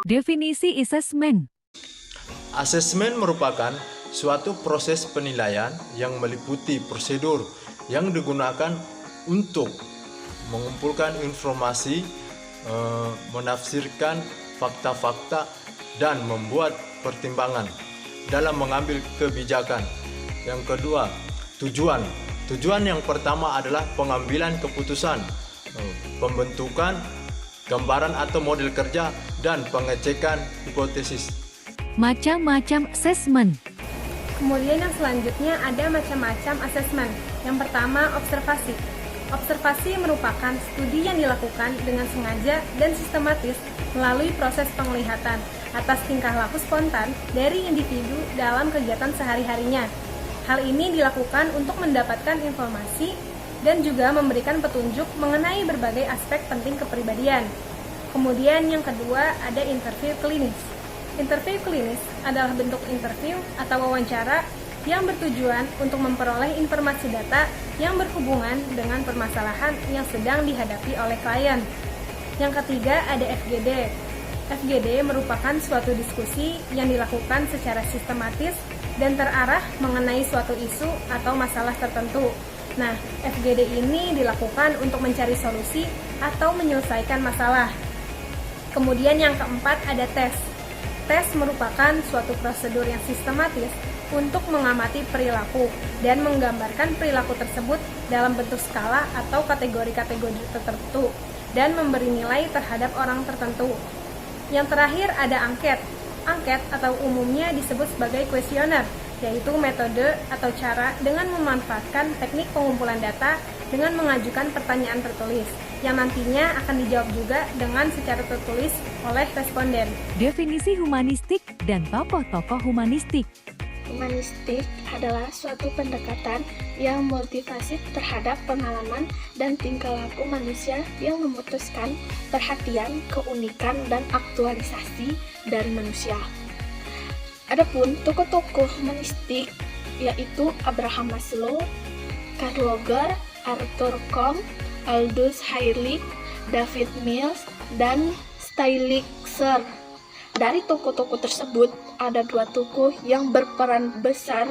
Definisi asesmen. Asesmen merupakan suatu proses penilaian yang meliputi prosedur yang digunakan untuk mengumpulkan informasi, menafsirkan fakta-fakta, dan membuat pertimbangan dalam mengambil kebijakan. Yang kedua, tujuan. Tujuan yang pertama adalah pengambilan keputusan, pembentukan gambaran atau model kerja, dan pengecekan hipotesis. Macam-macam asesmen. Kemudian yang selanjutnya ada macam-macam asesmen. Yang pertama, observasi. Observasi merupakan studi yang dilakukan dengan sengaja dan sistematis melalui proses penglihatan atas tingkah laku spontan dari individu dalam kegiatan sehari-harinya. Hal ini dilakukan untuk mendapatkan informasi dan juga memberikan petunjuk mengenai berbagai aspek penting kepribadian. Kemudian yang kedua ada interview klinis. Interview klinis adalah bentuk interview atau wawancara yang bertujuan untuk memperoleh informasi data yang berhubungan dengan permasalahan yang sedang dihadapi oleh klien. Yang ketiga ada FGD. FGD merupakan suatu diskusi yang dilakukan secara sistematis dan terarah mengenai suatu isu atau masalah tertentu. Nah, FGD ini dilakukan untuk mencari solusi atau menyelesaikan masalah. Kemudian yang keempat ada tes. Tes merupakan suatu prosedur yang sistematis untuk mengamati perilaku dan menggambarkan perilaku tersebut dalam bentuk skala atau kategori-kategori tertentu dan memberi nilai terhadap orang tertentu. Yang terakhir ada angket. Angket atau umumnya disebut sebagai kuesioner, yaitu metode atau cara dengan memanfaatkan teknik pengumpulan data dengan mengajukan pertanyaan tertulis, yang nantinya akan dijawab juga dengan secara tertulis oleh responden. Definisi humanistik dan tokoh-tokoh humanistik. Humanistik adalah suatu pendekatan yang motivasi terhadap pengalaman dan tingkah laku manusia yang memutuskan perhatian, keunikan, dan aktualisasi dari manusia. Adapun tokoh-tokoh humanistik yaitu Abraham Maslow, Carl Rogers, Arthur Combs, Aldous Huxley, David Mills, dan Stieglitzer. Dari tokoh-tokoh tersebut, ada dua tokoh yang berperan besar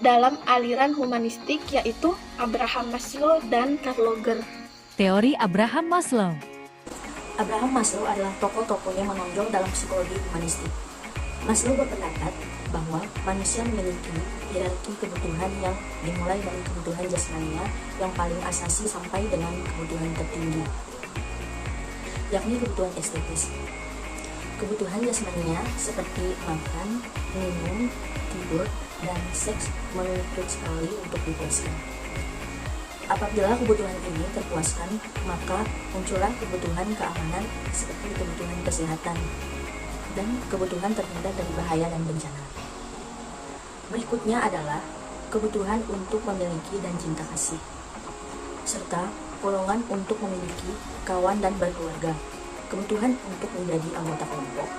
dalam aliran humanistik yaitu Abraham Maslow dan Carl Rogers. Teori Abraham Maslow. Abraham Maslow adalah tokoh-tokoh yang menonjol dalam psikologi humanistik. Maslow berpendapat bahwa manusia memiliki hierarki kebutuhan yang dimulai dari kebutuhan jasmaninya yang paling asasi sampai dengan kebutuhan tertinggi, yakni kebutuhan estetis. Kebutuhan jasmaninya seperti makan, minum, tidur, dan seks menuntut sekali untuk dipuaskan. Apabila kebutuhan ini terpuaskan, maka muncullah kebutuhan keamanan seperti kebutuhan kesehatan dan kebutuhan terhindar dari bahaya dan bencana. Berikutnya adalah kebutuhan untuk memiliki dan cinta kasih, serta golongan untuk memiliki kawan dan berkeluarga, kebutuhan untuk menjadi anggota kelompok,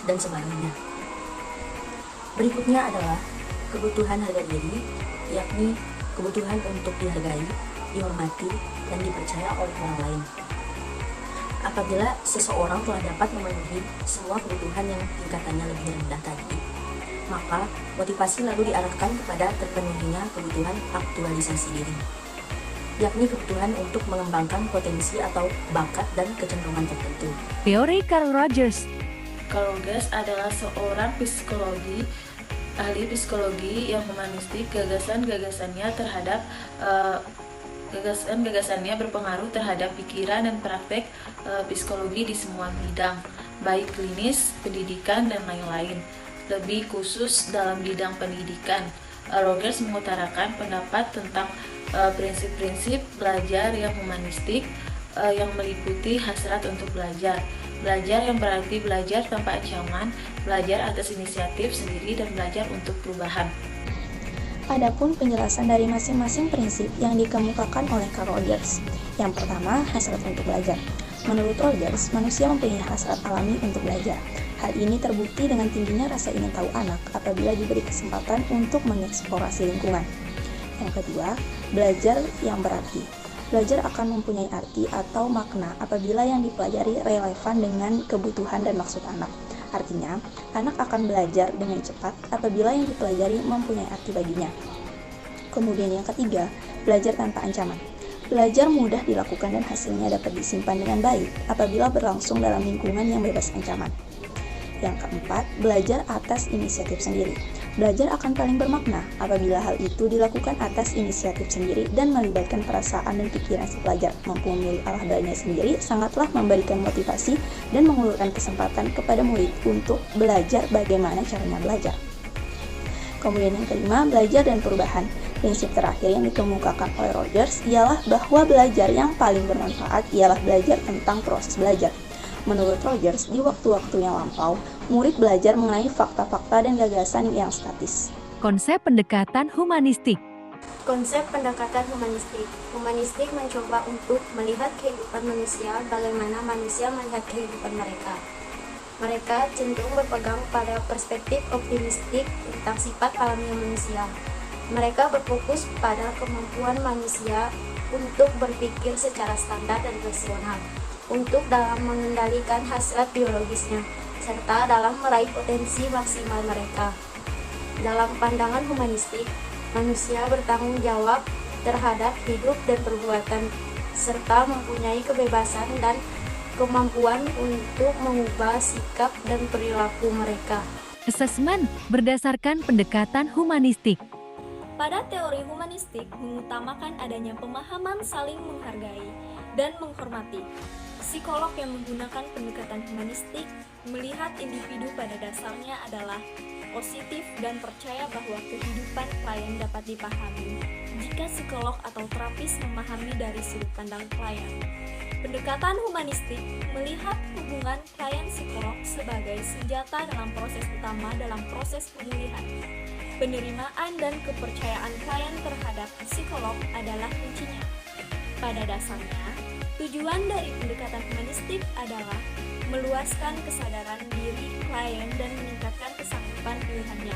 dan sebagainya. Berikutnya adalah kebutuhan harga diri, yakni kebutuhan untuk dihargai, dihormati, dan dipercaya oleh orang lain. Apabila seseorang telah dapat memenuhi semua kebutuhan yang tingkatannya lebih rendah tadi, maka motivasi lalu diarahkan kepada terpenuhinya kebutuhan aktualisasi diri, yakni kebutuhan untuk mengembangkan potensi atau bakat dan kecenderungan tertentu. Teori Carl Rogers. Carl Rogers adalah seorang ahli psikologi yang humanistik. Gagasan-gagasannya berpengaruh terhadap pikiran dan praktek psikologi di semua bidang, baik klinis, pendidikan, dan lain-lain. Lebih khusus dalam bidang pendidikan, Rogers mengutarakan pendapat tentang prinsip-prinsip belajar yang humanistik yang meliputi hasrat untuk belajar yang berarti belajar tanpa ancaman, belajar atas inisiatif sendiri, dan belajar untuk perubahan. Adapun penjelasan dari masing-masing prinsip yang dikemukakan oleh Carl Rogers. Yang pertama, hasrat untuk belajar. Menurut Rogers, manusia mempunyai hasrat alami untuk belajar. Hal ini terbukti dengan tingginya rasa ingin tahu anak apabila diberi kesempatan untuk mengeksplorasi lingkungan. Yang kedua, belajar yang berarti. Belajar akan mempunyai arti atau makna apabila yang dipelajari relevan dengan kebutuhan dan maksud anak. Artinya, anak akan belajar dengan cepat apabila yang dipelajari mempunyai arti baginya. Kemudian yang ketiga, belajar tanpa ancaman. Belajar mudah dilakukan dan hasilnya dapat disimpan dengan baik apabila berlangsung dalam lingkungan yang bebas ancaman. Yang keempat, belajar atas inisiatif sendiri. Belajar akan paling bermakna apabila hal itu dilakukan atas inisiatif sendiri dan melibatkan perasaan dan pikiran si pelajar. Mampu memilih arah belajarnya sendiri sangatlah memberikan motivasi dan mengulurkan kesempatan kepada murid untuk belajar bagaimana caranya belajar. Kemudian yang kelima, belajar dan perubahan. Prinsip terakhir yang dikemukakan oleh Rogers ialah bahwa belajar yang paling bermanfaat ialah belajar tentang proses belajar. Menurut Rogers, di waktu-waktu yang lampau, murid belajar mengenai fakta-fakta dan gagasan yang statis. Konsep pendekatan humanistik. Konsep pendekatan humanistik. Humanistik mencoba untuk melihat kehidupan manusia bagaimana manusia melihat kehidupan mereka. Mereka cenderung berpegang pada perspektif optimistik tentang sifat alami manusia. Mereka berfokus pada kemampuan manusia untuk berpikir secara standar dan rasional, untuk dalam mengendalikan hasrat biologisnya, serta dalam meraih potensi maksimal mereka. Dalam pandangan humanistik, manusia bertanggung jawab terhadap hidup dan perbuatan, serta mempunyai kebebasan dan kemampuan untuk mengubah sikap dan perilaku mereka. Asesmen berdasarkan pendekatan humanistik. Pada teori humanistik mengutamakan adanya pemahaman saling menghargai dan menghormati. Psikolog yang menggunakan pendekatan humanistik melihat individu pada dasarnya adalah positif dan percaya bahwa kehidupan klien dapat dipahami jika psikolog atau terapis memahami dari sudut pandang klien. Pendekatan humanistik melihat hubungan klien-psikolog sebagai senjata dalam proses utama dalam proses pemulihan. Penerimaan dan kepercayaan klien terhadap psikolog adalah kuncinya. Pada dasarnya, tujuan dari pendekatan humanistik adalah meluaskan kesadaran diri klien dan meningkatkan kesanggupan pilihannya.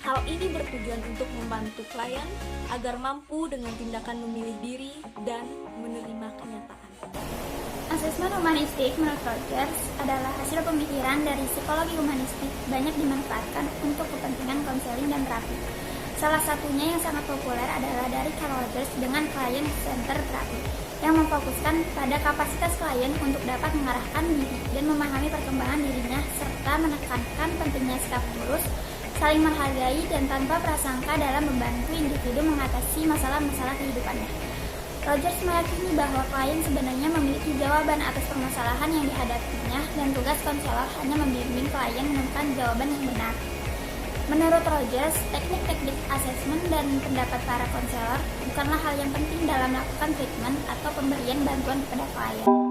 Hal ini bertujuan untuk membantu klien agar mampu dengan tindakan memilih diri dan menerima kenyataan. Asesmen humanistik menurut Rogers adalah hasil pemikiran dari psikologi humanistik banyak dimanfaatkan untuk kepentingan konseling dan terapi. Salah satunya yang sangat populer adalah dari Carl Rogers dengan Client Center Therapy, yang memfokuskan pada kapasitas klien untuk dapat mengarahkan diri dan memahami perkembangan dirinya serta menekankan pentingnya sikap tulus, saling menghargai dan tanpa prasangka dalam membantu individu mengatasi masalah-masalah kehidupannya. Rogers meyakini bahwa klien sebenarnya memiliki jawaban atas permasalahan yang dihadapinya dan tugas konselor hanya membimbing klien menemukan jawaban yang benar. Menurut Rogers, teknik-teknik asesmen dan pendapat para konselor bukanlah hal yang penting dalam melakukan treatment atau pemberian bantuan kepada klien.